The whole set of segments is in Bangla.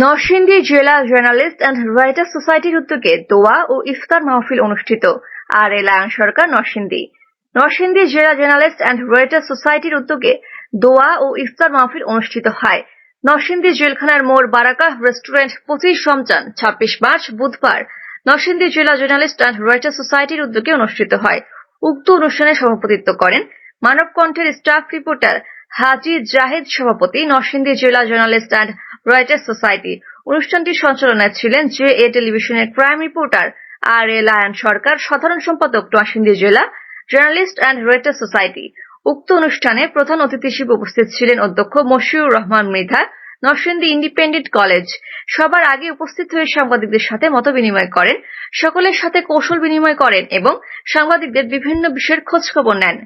নরসিংদী জেলা জার্নালিস্ট অ্যান্ড রাইটার্স সোসাইটির উদ্যোগে দোয়া ও ইফতার মাহফিল অনুষ্ঠিত। আর লায়ন সরকার নরসিংদী জেলা জার্নালিস্ট অ্যান্ড রাইটার্স সোসাইটির উদ্যোগে দোয়া ও ইফতার মাহফিল অনুষ্ঠিত হয়। নরসিংদী জেলখানার মোড় বারাকা রেস্টুরেন্ট 25 রমজান 26 মার্চ বুধবার নরসিংদী জেলা জার্নালিস্ট অ্যান্ড রাইটার্স সোসাইটির উদ্যোগে অনুষ্ঠিত হয়। উক্ত অনুষ্ঠানে সভাপতিত্ব করেন মানবকণ্ঠের স্টাফ রিপোর্টার হাজী জাহিদ সভাপতি, নরসিংদী জেলা জার্নালিস্ট অ্যান্ড রাইটার্স সোসাইটি। অনুষ্ঠানটি সঞ্চালনায় ছিলেন জে টেলিভিশনের ক্রাইম রিপোর্টার আর লায়ন সরকার, সাধারণ সম্পাদক নরসিংদী জেলা জার্নালিস্ট অ্যান্ড রাইটার্স সোসাইটি। উক্ত অনুষ্ঠানে প্রধান অতিথি হিসেবে উপস্থিত ছিলেন অধ্যক্ষ মশিউর রহমান মৃধা, নরসিংদী ইন্ডিপেন্ডেন্ট কলেজ। সবার আগে উপস্থিত হয়ে সাংবাদিকদের সাথে মত বিনিময় করেন, সকলের সাথে কৌশল বিনিময় করেন এবং সাংবাদিকদের বিভিন্ন বিষয়ের খোঁজ খবর নেন।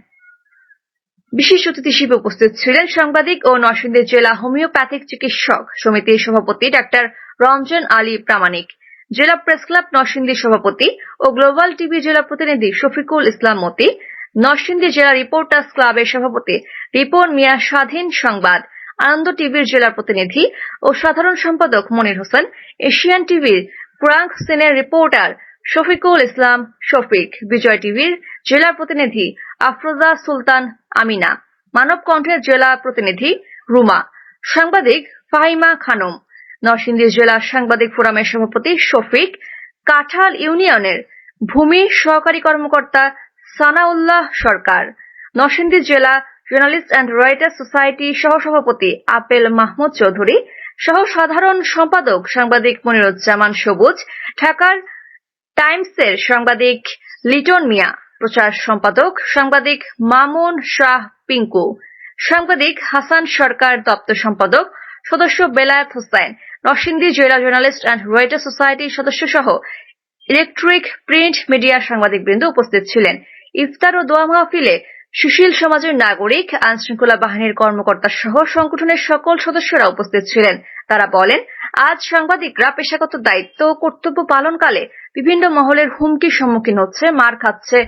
বিশেষ অতিথি হিসেবে উপস্থিত ছিলেন সাংবাদিক ও নরসিংদী জেলা হোমিওপ্যাথিক চিকিৎসক সমিতির সভাপতি ডাক্তার রঞ্জন আলী প্রামাণিক, জেলা প্রেস ক্লাব নরসিংদী সভাপতি ও গ্লোবাল টিভি জেলা প্রতিনিধি শফিকুল ইসলাম মতি, নরসিংদী জেলা রিপোর্টার্স ক্লাবের সভাপতি রিপন মিয়া, স্বাধীন সংবাদ, আনন্দ টিভির জেলা প্রতিনিধি ও সাধারণ সম্পাদক মনির হোসেন, এশিয়ান টিভির প্রাঙ্ক সিনের রিপোর্টার শফিকুল ইসলাম শফিক, বিজয় টিভির জেলা প্রতিনিধি আফরোজা সুলতান আমিনা, মানব কণ্ঠের জেলা প্রতিনিধি রুমা, সাংবাদিক ফাহিমা খানম, নরসিংদী জেলা সাংবাদিক ফোরামের সভাপতি শফিক, কাঁঠাল ইউনিয়নের ভূমি সহকারী কর্মকর্তা সানাউল্লাহ সরকার, নরসিংদী জেলা জার্নালিস্ট অ্যান্ড রাইটার্স সোসাইটি সহসভাপতি আপেল মাহমুদ চৌধুরী, সহ সাধারণ সম্পাদক সাংবাদিক মনিরুজ্জামান সবুজ, ঢাকার টাইমসের সাংবাদিক লিটন মিয়া, প্রচার সম্পাদক সাংবাদিক মামুন শাহ পিঙ্কু, সাংবাদিক হাসান সরকার, দপ্তর সম্পাদক সদস্য বেলায়েত হোসেন, নরসিংদী জেলা জার্নালিস্ট অ্যান্ড রাইটার্স সোসাইটির সদস্য সহ ইলেকট্রিক প্রিন্ট মিডিয়া সাংবাদিকবৃন্দ উপস্থিত ছিলেন। ইফতার ও দোয়া মাহফিলে সুশীল সমাজের নাগরিক, আইনশৃঙ্খলা বাহিনীর কর্মকর্তা সহ সংগঠনের সকল সদস্যরা উপস্থিত ছিলেন। তারা বলেন, আজ সাংবাদিকরা পেশাগত দায়িত্ব ও কর্তব্য পালনকালে বিভিন্ন মহলের হুমকির সম্মুখীন হচ্ছে, মার খাচ্ছে,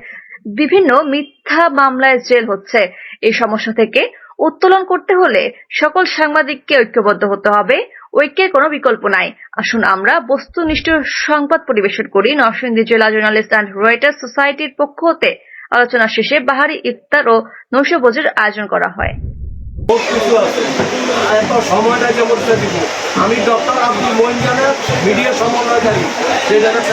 বিভিন্ন মিথ্যা মামলায় জেল হচ্ছে। এই সমস্যা থেকে উত্তোলন করতে হলে সকল সাংবাদিককে ঐক্যবদ্ধ হতে হবে। ঐক্যের কোনো বিকল্প নাই। আসুন আমরা বস্তুনিষ্ঠ সংবাদ পরিবেশন করি। নরসিংদী জেলা জার্নালিস্ট অ্যান্ড রাইটার্স সোসাইটির পক্ষ হতে আলোচনা শেষে বাহারি ইফতার ও নৈশভোজের আয়োজন করা হয়। আমি ডক্টর আব্দুল মঈন জানা, মিডিয়া সমন্বয়কারী, সেই জায়গায়